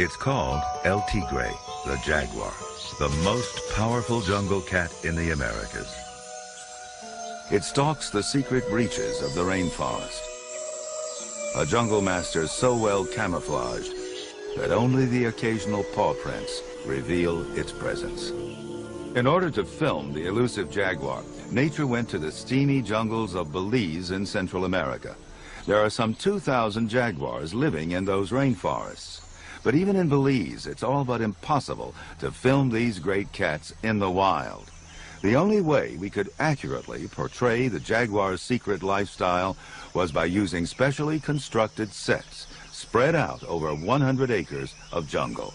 It's called El Tigre, the jaguar, the most powerful jungle cat in the Americas. It stalks the secret reaches of the rainforest, a jungle master so well camouflaged that only the occasional paw prints reveal its presence. In order to film the elusive jaguar, nature went to the steamy jungles of Belize in Central America. There are some 2,000 jaguars living in those rainforests. But even in Belize, it's all but impossible to film these great cats in the wild. The only way we could accurately portray the jaguar's secret lifestyle was by using specially constructed sets spread out over 100 acres of jungle.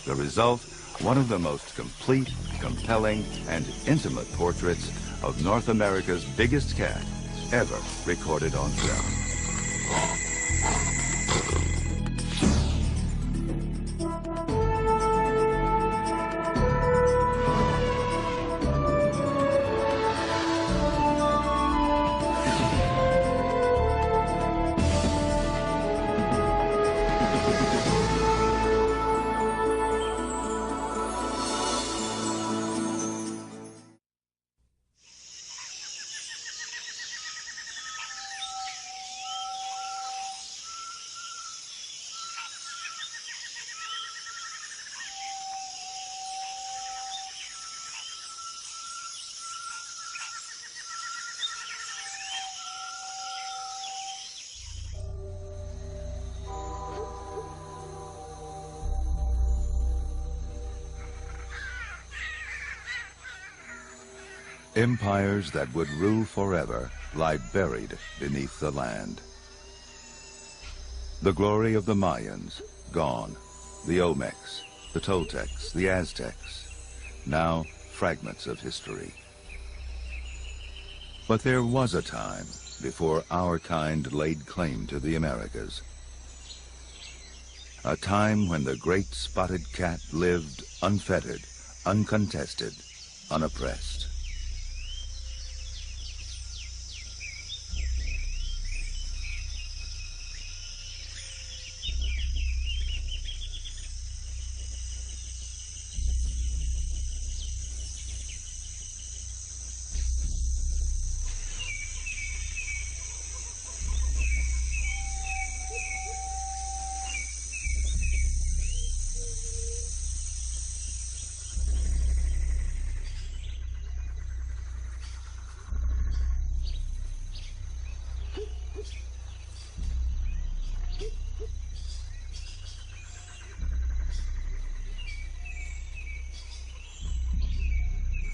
The result, one of the most complete, compelling, and intimate portraits of North America's biggest cat ever recorded on film. Empires that would rule forever lie buried beneath the land. The glory of the Mayans, gone. The Olmecs, the Toltecs, the Aztecs, now fragments of history. But there was a time before our kind laid claim to the Americas. A time when the great spotted cat lived unfettered, uncontested, unoppressed.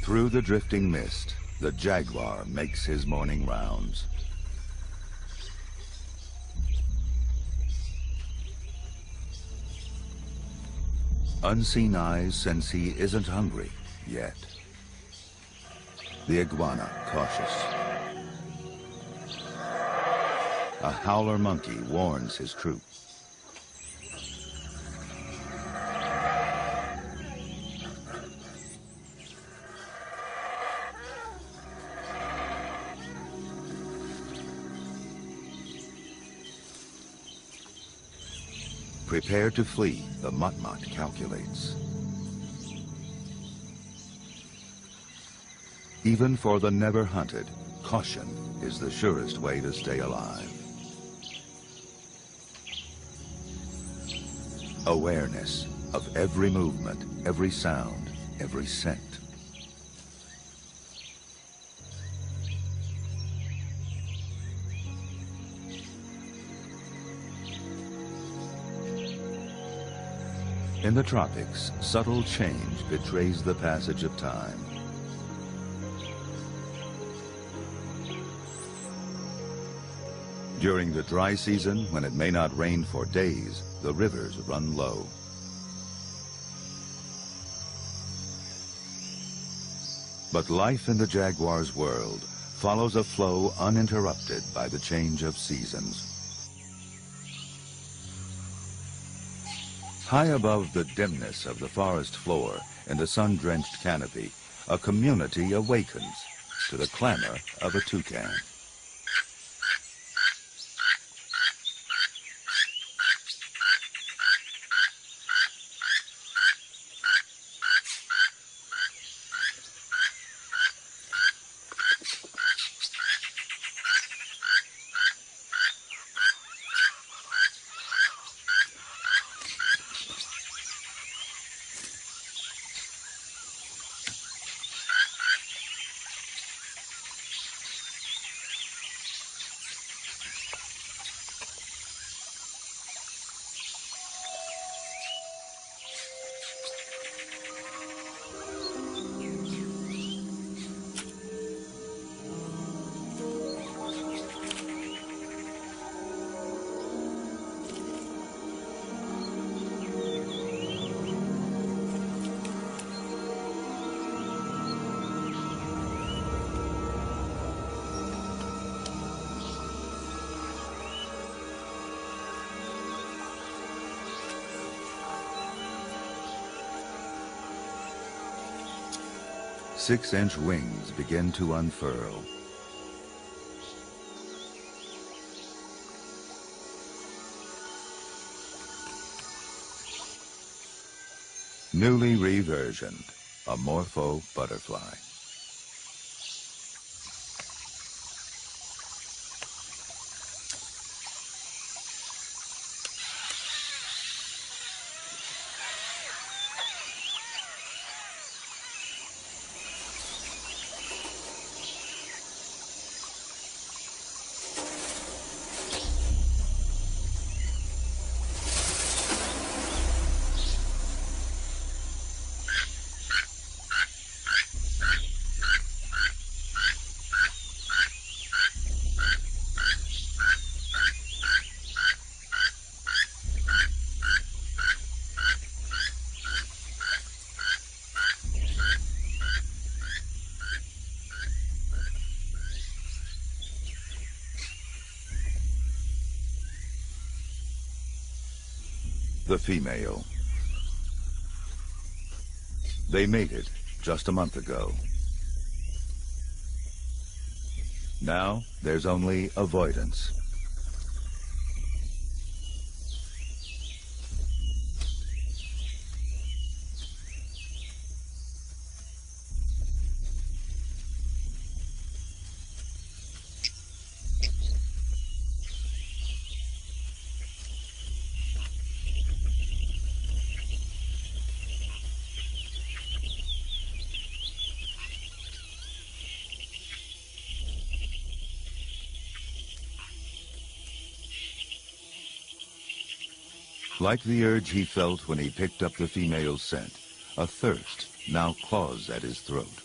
Through the drifting mist, the jaguar makes his morning rounds. Unseen eyes sense he isn't hungry yet. The iguana cautious. A howler monkey warns his troop. Prepare to flee, the motmot calculates. Even for the never hunted, caution is the surest way to stay alive. Awareness of every movement, every sound, every scent. In the tropics, subtle change betrays the passage of time. During the dry season, when it may not rain for days, the rivers run low. But life in the jaguar's world follows a flow uninterrupted by the change of seasons. High above the dimness of the forest floor, in the sun-drenched canopy, a community awakens to the clamor of a toucan. 6-inch wings begin to unfurl. Newly reversioned, a morpho butterfly. The female. They mated just a month ago. Now there's only avoidance. Like the urge he felt when he picked up the female's scent, a thirst now claws at his throat.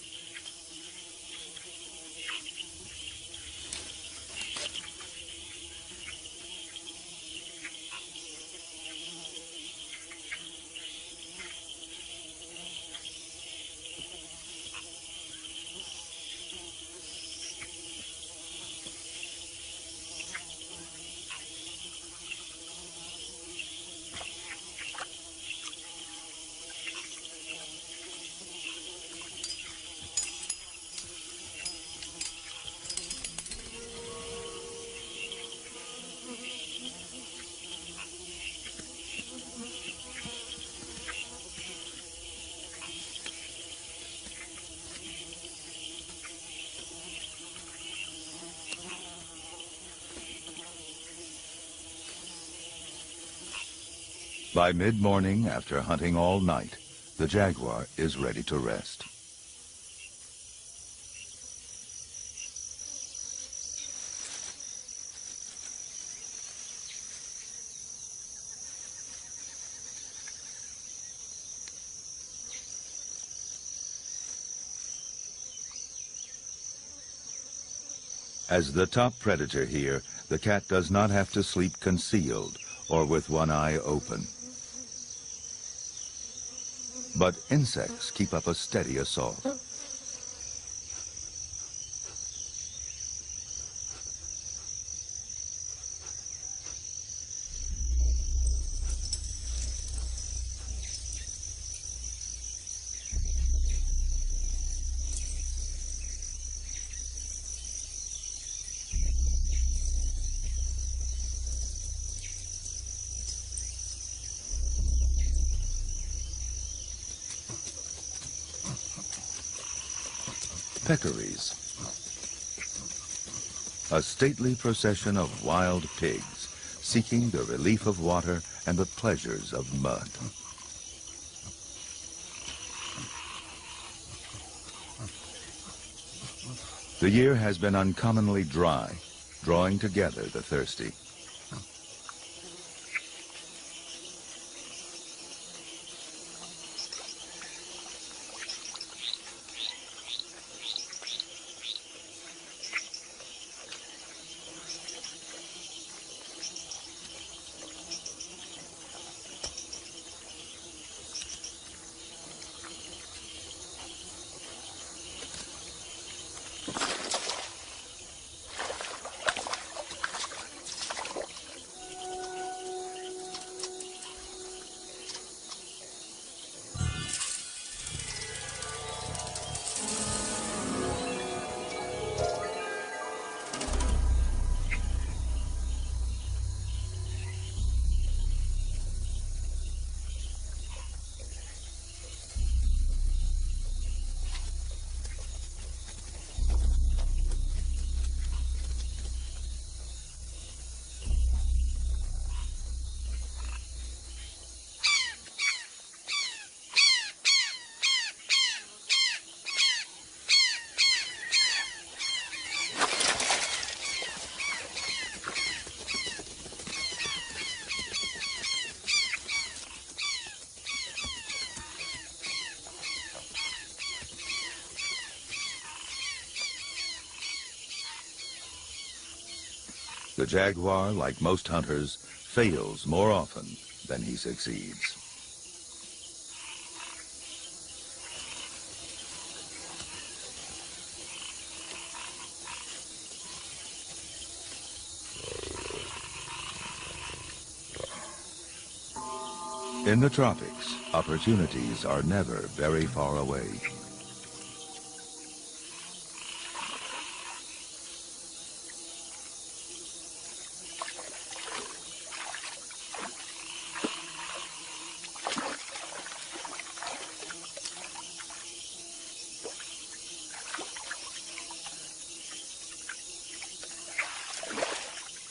By mid-morning, after hunting all night, the jaguar is ready to rest. As the top predator here, the cat does not have to sleep concealed or with one eye open. But insects keep up a steady assault. Peccaries, a stately procession of wild pigs seeking the relief of water and the pleasures of mud. The year has been uncommonly dry, drawing together the thirsty. The jaguar, like most hunters, fails more often than he succeeds. In the tropics, opportunities are never very far away.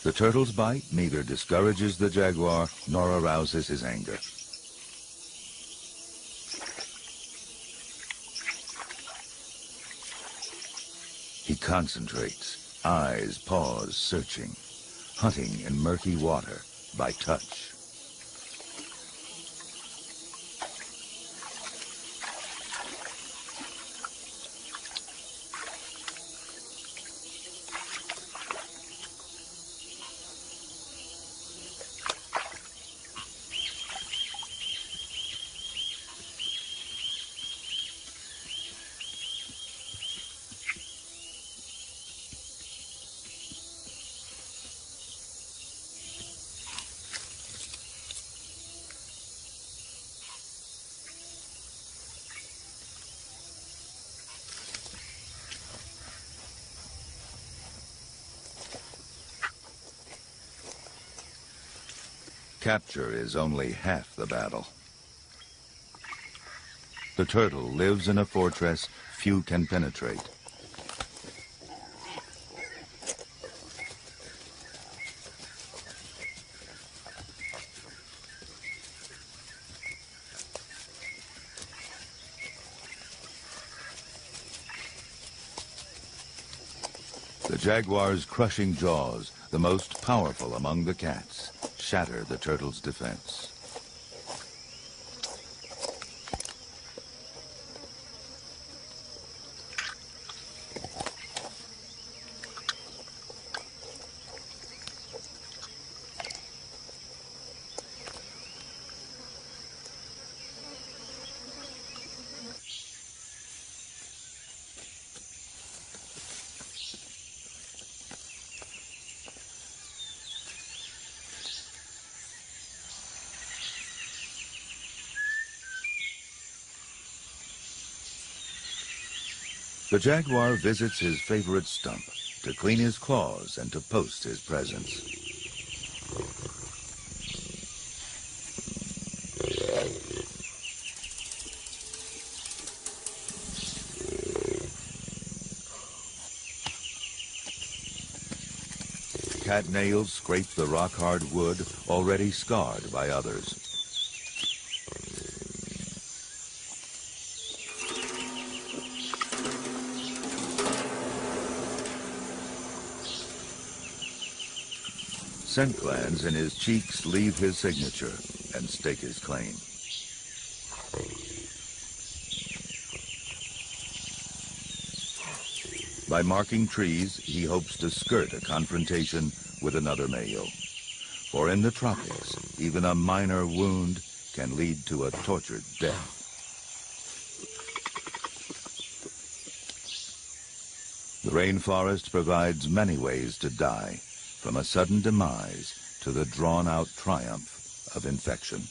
The turtle's bite neither discourages the jaguar nor arouses his anger. He concentrates, eyes, paws searching, hunting in murky water by touch. Capture is only half the battle. The turtle lives in a fortress few can penetrate. The jaguar's crushing jaws, the most powerful among the cats, shatter the turtle's defense. The jaguar visits his favorite stump to clean his claws and to post his presence. Cat nails scrape the rock-hard wood already scarred by others. Scent glands in his cheeks leave his signature and stake his claim. By marking trees, he hopes to skirt a confrontation with another male. For in the tropics, even a minor wound can lead to a tortured death. The rainforest provides many ways to die, from a sudden demise to the drawn-out triumph of infection.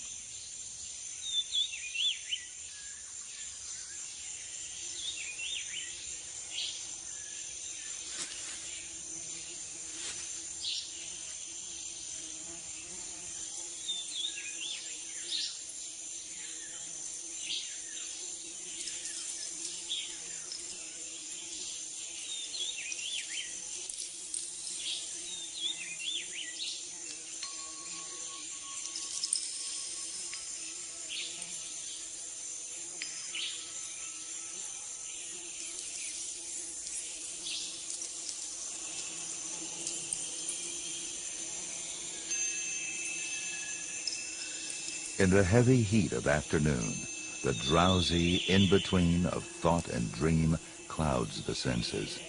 In the heavy heat of afternoon, the drowsy in-between of thought and dream clouds the senses.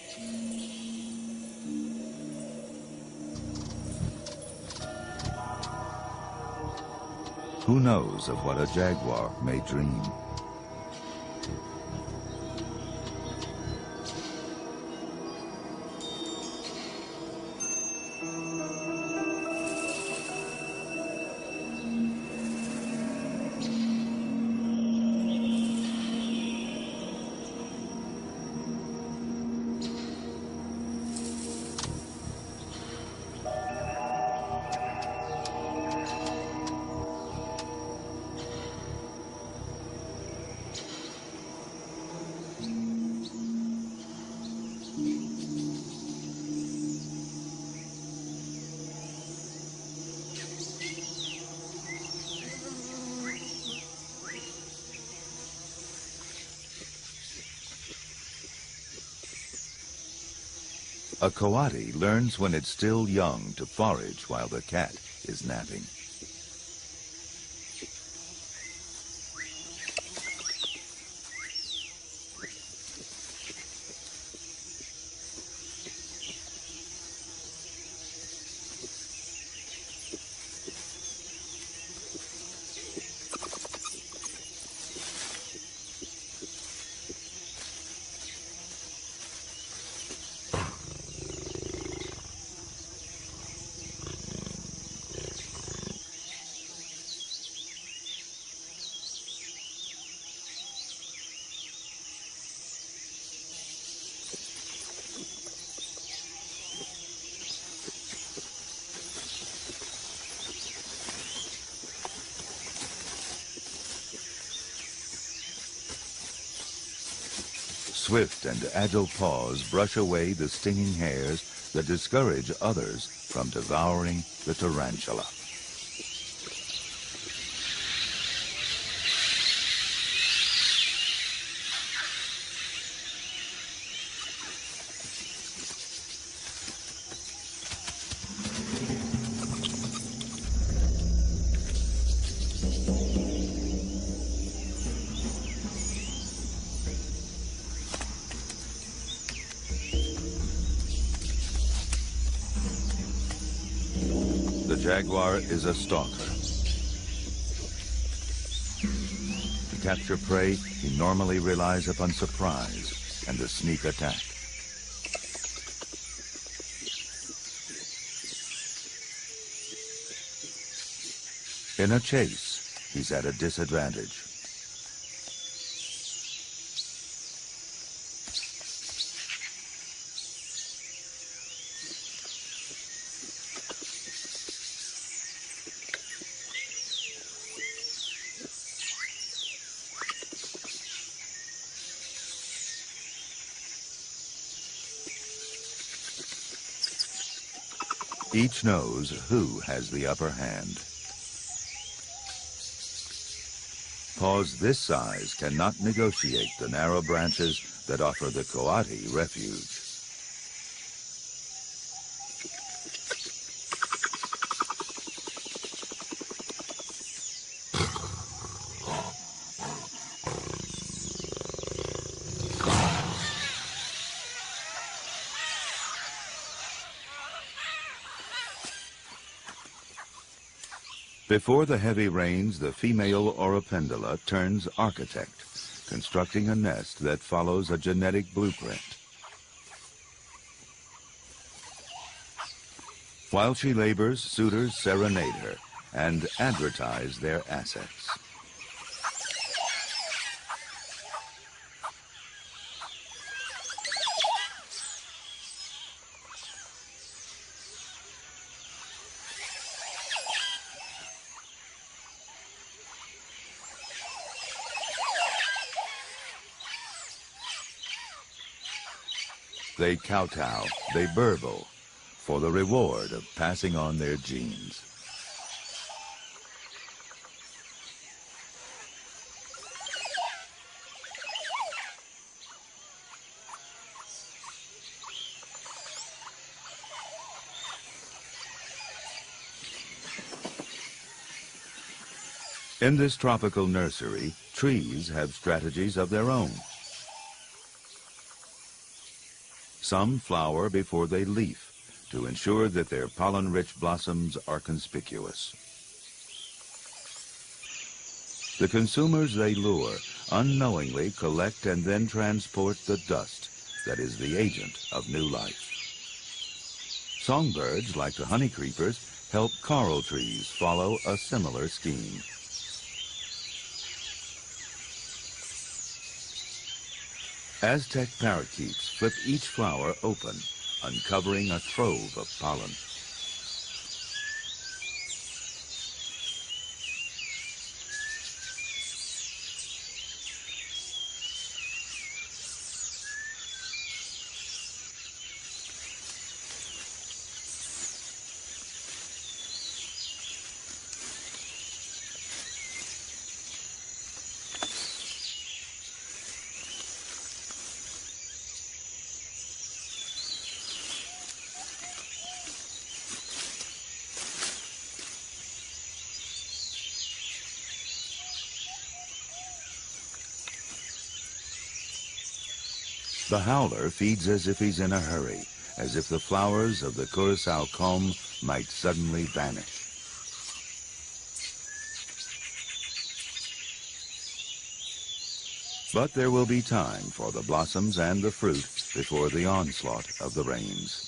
Who knows of what a jaguar may dream? A coati learns when it's still young to forage while the cat is napping. Swift and agile paws brush away the stinging hairs that discourage others from devouring the tarantula. The jaguar is a stalker. To capture prey, he normally relies upon surprise and a sneak attack. In a chase, he's at a disadvantage. Each knows who has the upper hand. Paws this size cannot negotiate the narrow branches that offer the coati refuge. Before the heavy rains, the female Oropendola turns architect, constructing a nest that follows a genetic blueprint. While she labors, suitors serenade her and advertise their assets. They kowtow, they burble, for the reward of passing on their genes. In this tropical nursery, trees have strategies of their own. Some flower before they leaf to ensure that their pollen-rich blossoms are conspicuous. The consumers they lure unknowingly collect and then transport the dust that is the agent of new life. Songbirds, like the honey creepers, help coral trees follow a similar scheme. Aztec parakeets flip each flower open, uncovering a trove of pollen. The howler feeds as if he's in a hurry, as if the flowers of the Curacao comb might suddenly vanish. But there will be time for the blossoms and the fruit before the onslaught of the rains.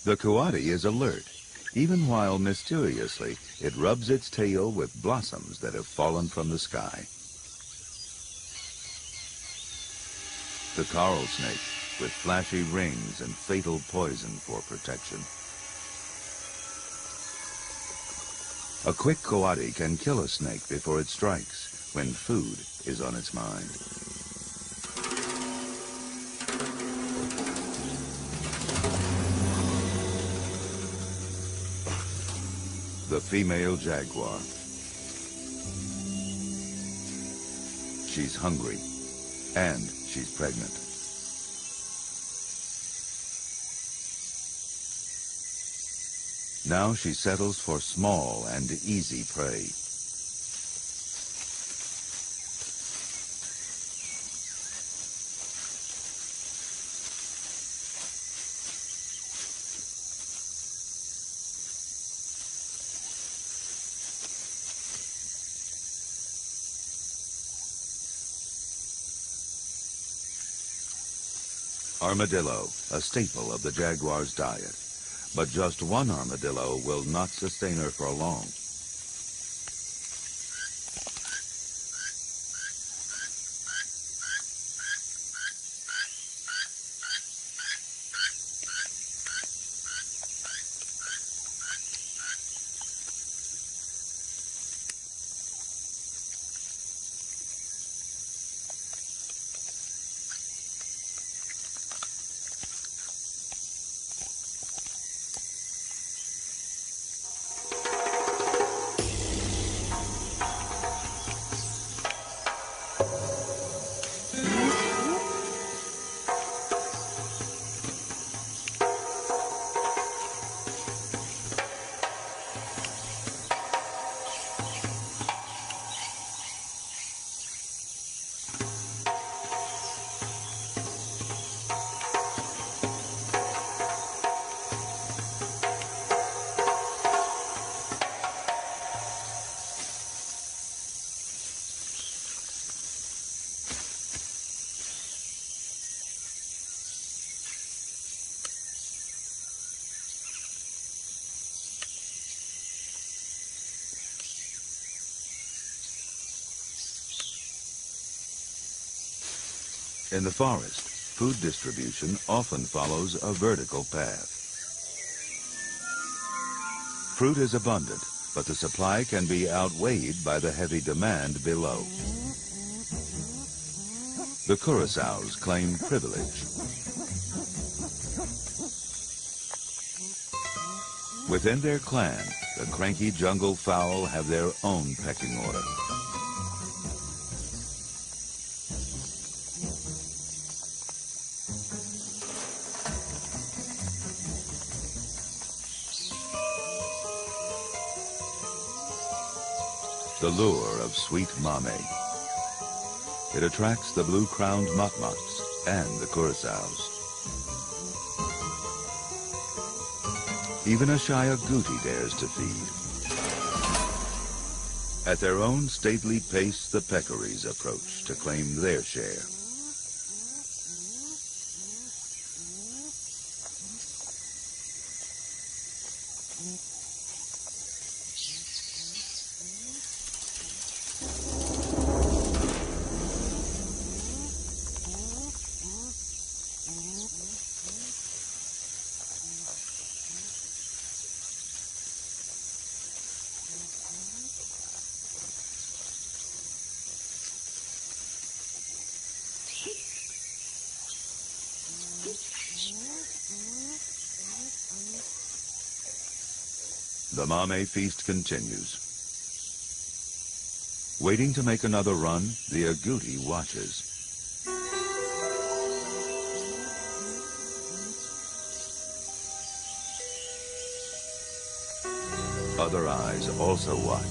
The coati is alert, even while mysteriously it rubs its tail with blossoms that have fallen from the sky. The coral snake, with flashy rings and fatal poison for protection. A quick coati can kill a snake before it strikes, when food is on its mind. The female jaguar. She's hungry, and she's pregnant. Now she settles for small and easy prey. Armadillo, a staple of the jaguar's diet. But just one armadillo will not sustain her for long. In the forest, food distribution often follows a vertical path. Fruit is abundant, but the supply can be outweighed by the heavy demand below. The curassows claim privilege. Within their clan, the cranky jungle fowl have their own pecking order. The lure of sweet mame. It attracts the blue-crowned motmots and the curassows. Even a shy agouti dares to feed. At their own stately pace, the peccaries approach to claim their share. The mame feast continues. Waiting to make another run, the agouti watches. Other eyes also watch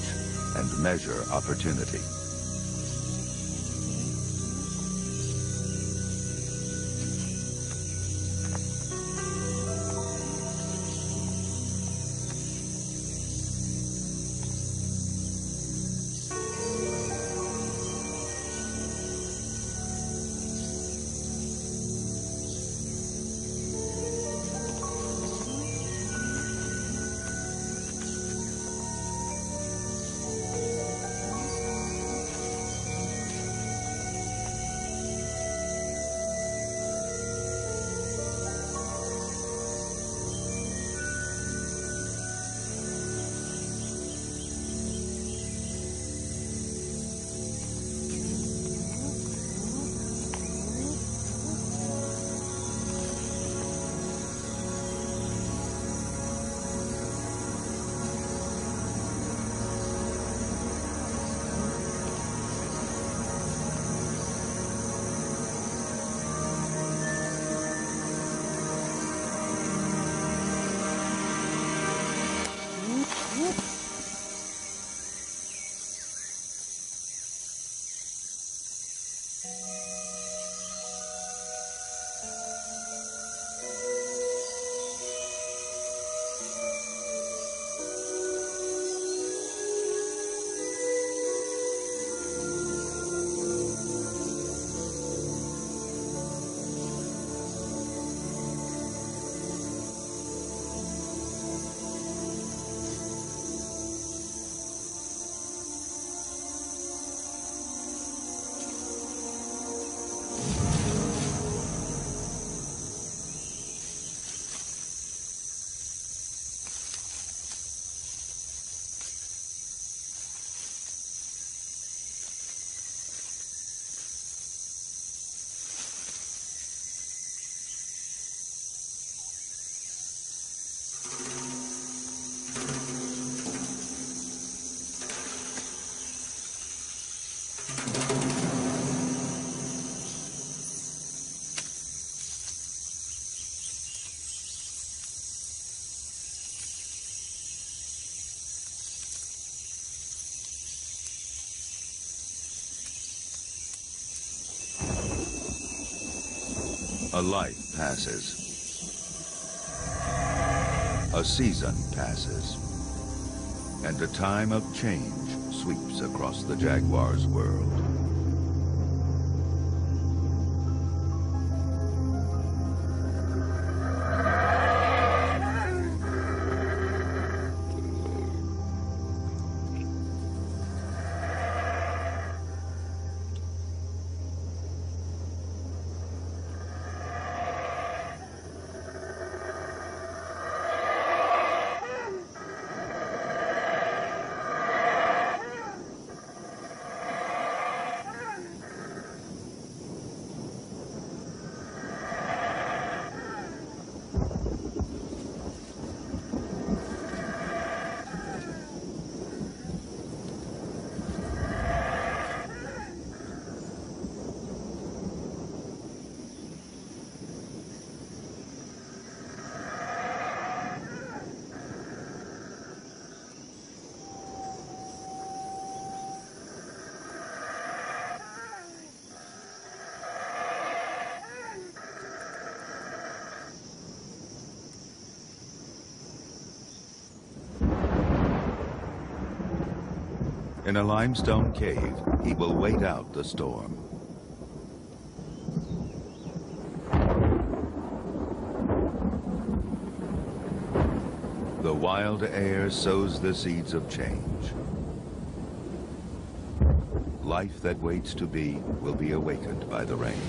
and measure opportunity. A life passes. A season passes. And a time of change sweeps across the jaguar's world. In a limestone cave, he will wait out the storm. The wild air sows the seeds of change. Life that waits to be will be awakened by the rain.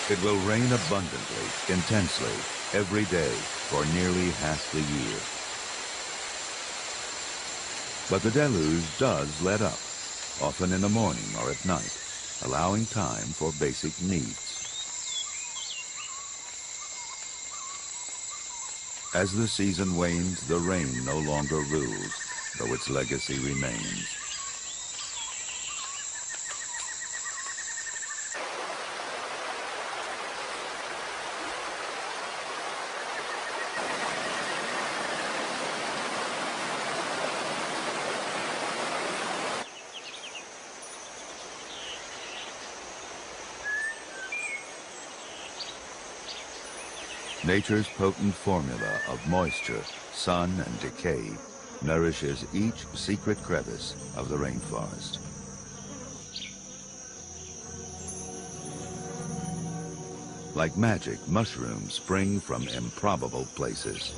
It will rain abundantly, intensely, every day for nearly half the year. But the deluge does let up, often in the morning or at night, allowing time for basic needs. As the season wanes, the rain no longer rules, though its legacy remains. Nature's potent formula of moisture, sun, and decay nourishes each secret crevice of the rainforest. Like magic, mushrooms spring from improbable places.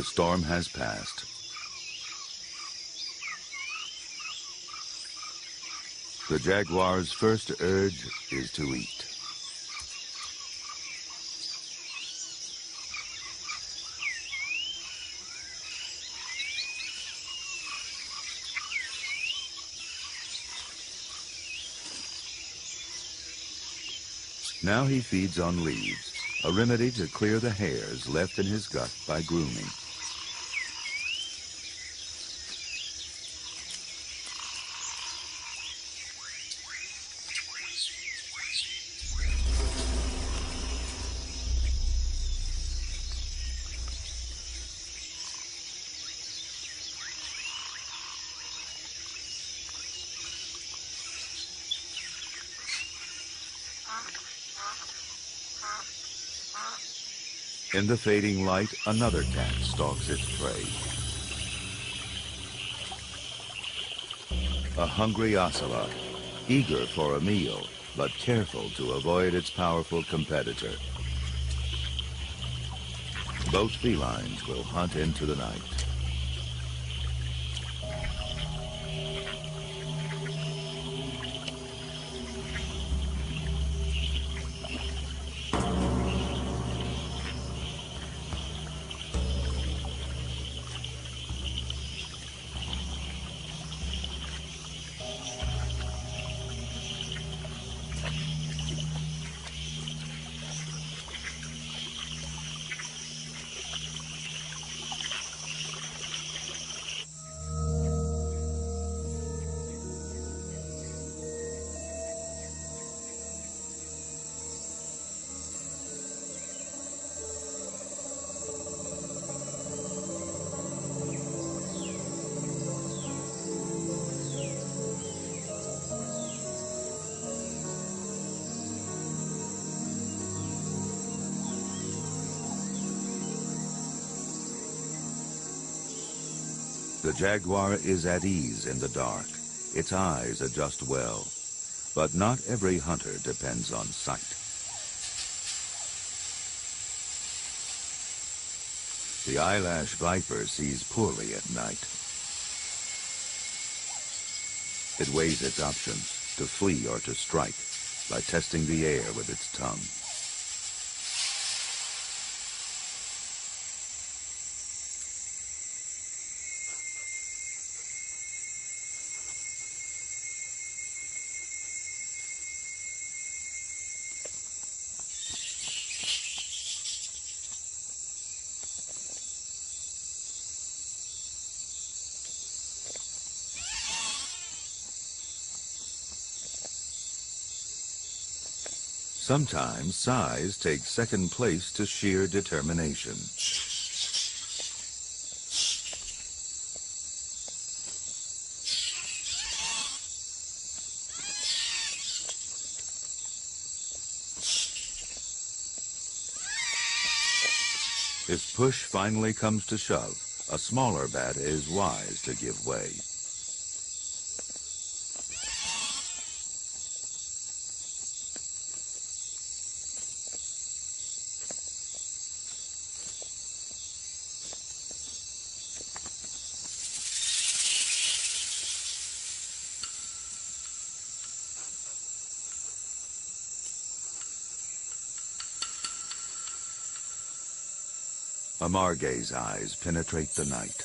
The storm has passed. The jaguar's first urge is to eat. Now he feeds on leaves, a remedy to clear the hairs left in his gut by grooming. In the fading light, another cat stalks its prey. A hungry ocelot, eager for a meal, but careful to avoid its powerful competitor. Both felines will hunt into the night. The jaguar is at ease in the dark. Its eyes adjust well. But not every hunter depends on sight. The eyelash viper sees poorly at night. It weighs its options, to flee or to strike, by testing the air with its tongue. Sometimes size takes second place to sheer determination. If push finally comes to shove, a smaller bat is wise to give way. A margay's eyes penetrate the night.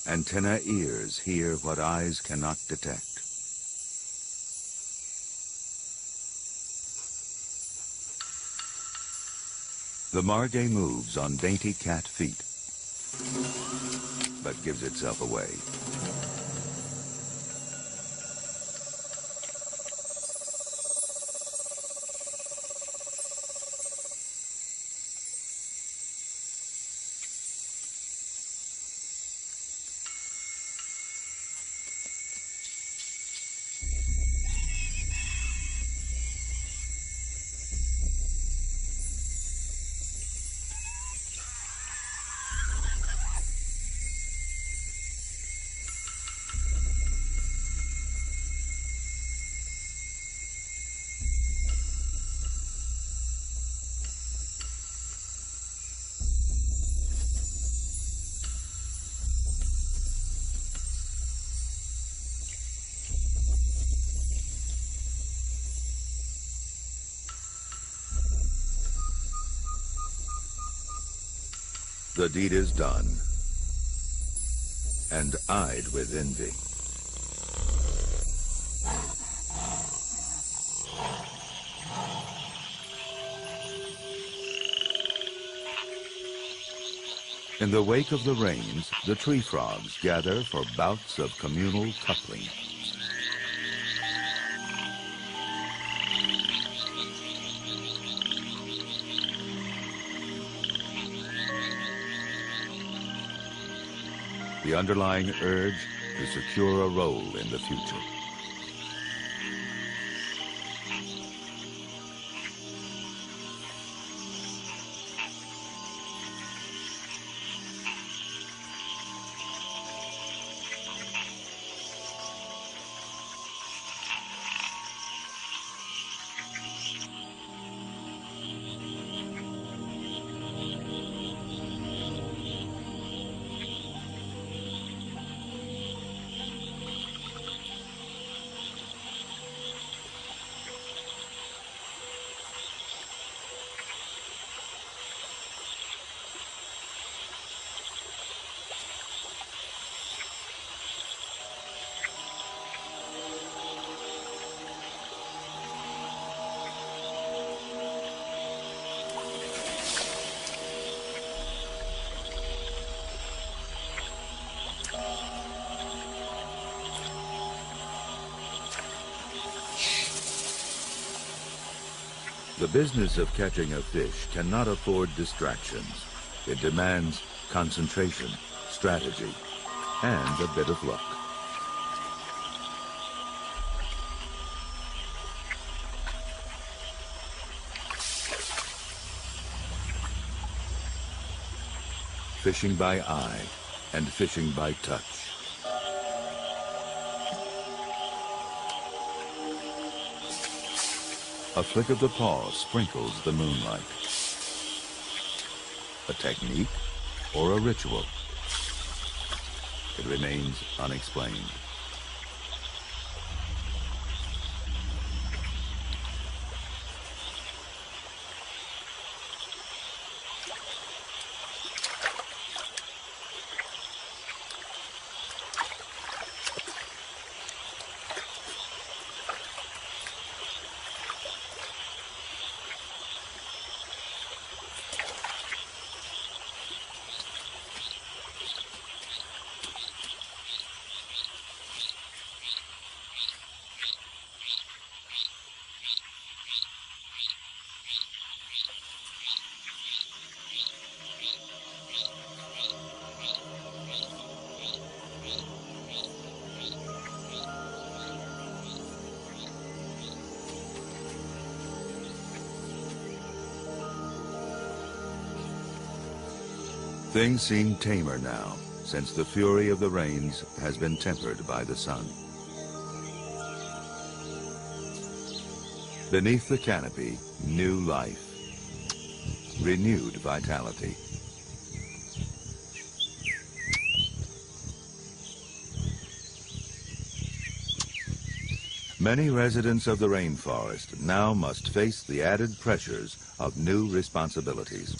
Antenna ears hear what eyes cannot detect. The margay moves on dainty cat feet, but gives itself away. The deed is done, and eyed with envy. In the wake of the rains, the tree frogs gather for bouts of communal coupling. The underlying urge to secure a role in the future. The business of catching a fish cannot afford distractions. It demands concentration, strategy, and a bit of luck. Fishing by eye and fishing by touch. A flick of the paw sprinkles the moonlight. A technique or a ritual? It remains unexplained. Things seem tamer now, since the fury of the rains has been tempered by the sun. Beneath the canopy, new life, renewed vitality. Many residents of the rainforest now must face the added pressures of new responsibilities.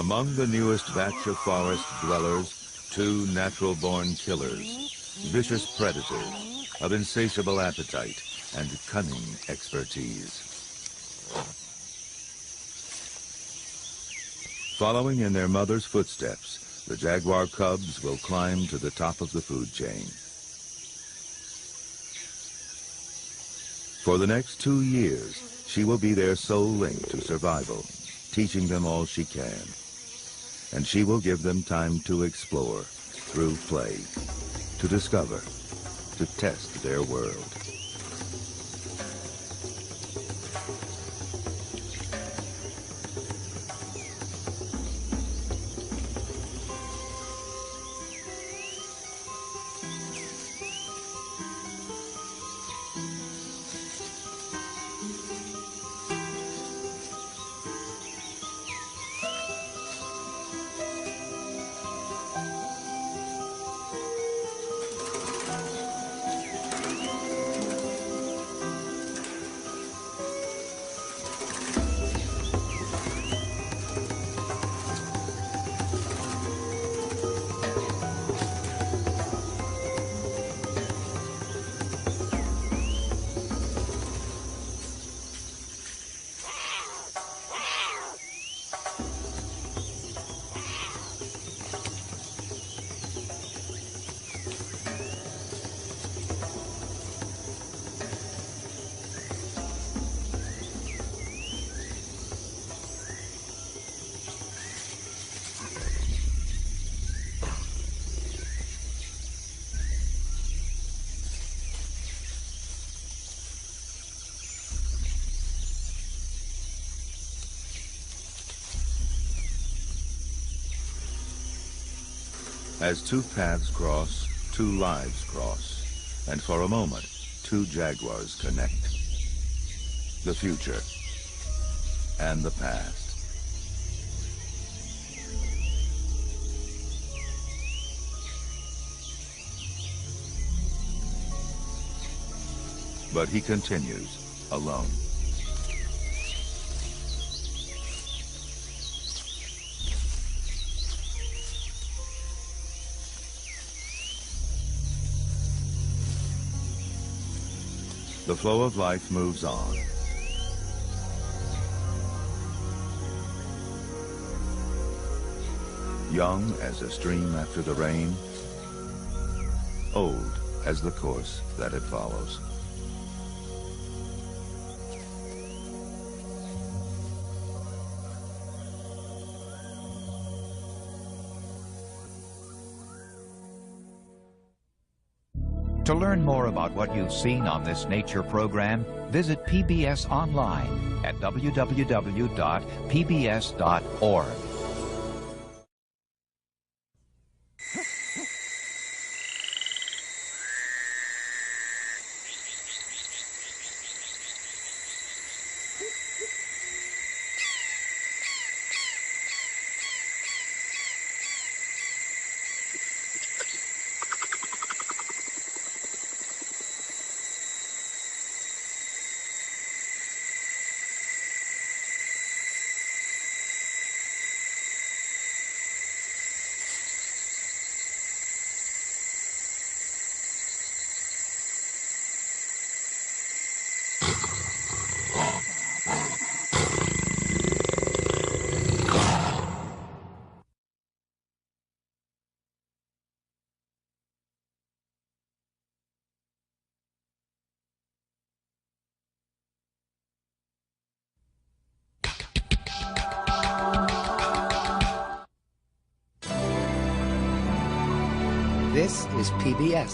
Among the newest batch of forest dwellers, two natural-born killers, vicious predators of insatiable appetite and cunning expertise. Following in their mother's footsteps, the jaguar cubs will climb to the top of the food chain. For the next 2 years, she will be their sole link to survival, teaching them all she can. And she will give them time to explore, through play, to discover, to test their world. As two paths cross, two lives cross, and for a moment, two jaguars connect. The future and the past. But he continues, alone. The flow of life moves on. Young as a stream after the rain, old as the course that it follows. To learn more about what you've seen on this nature program, visit PBS online at www.pbs.org. This is PBS.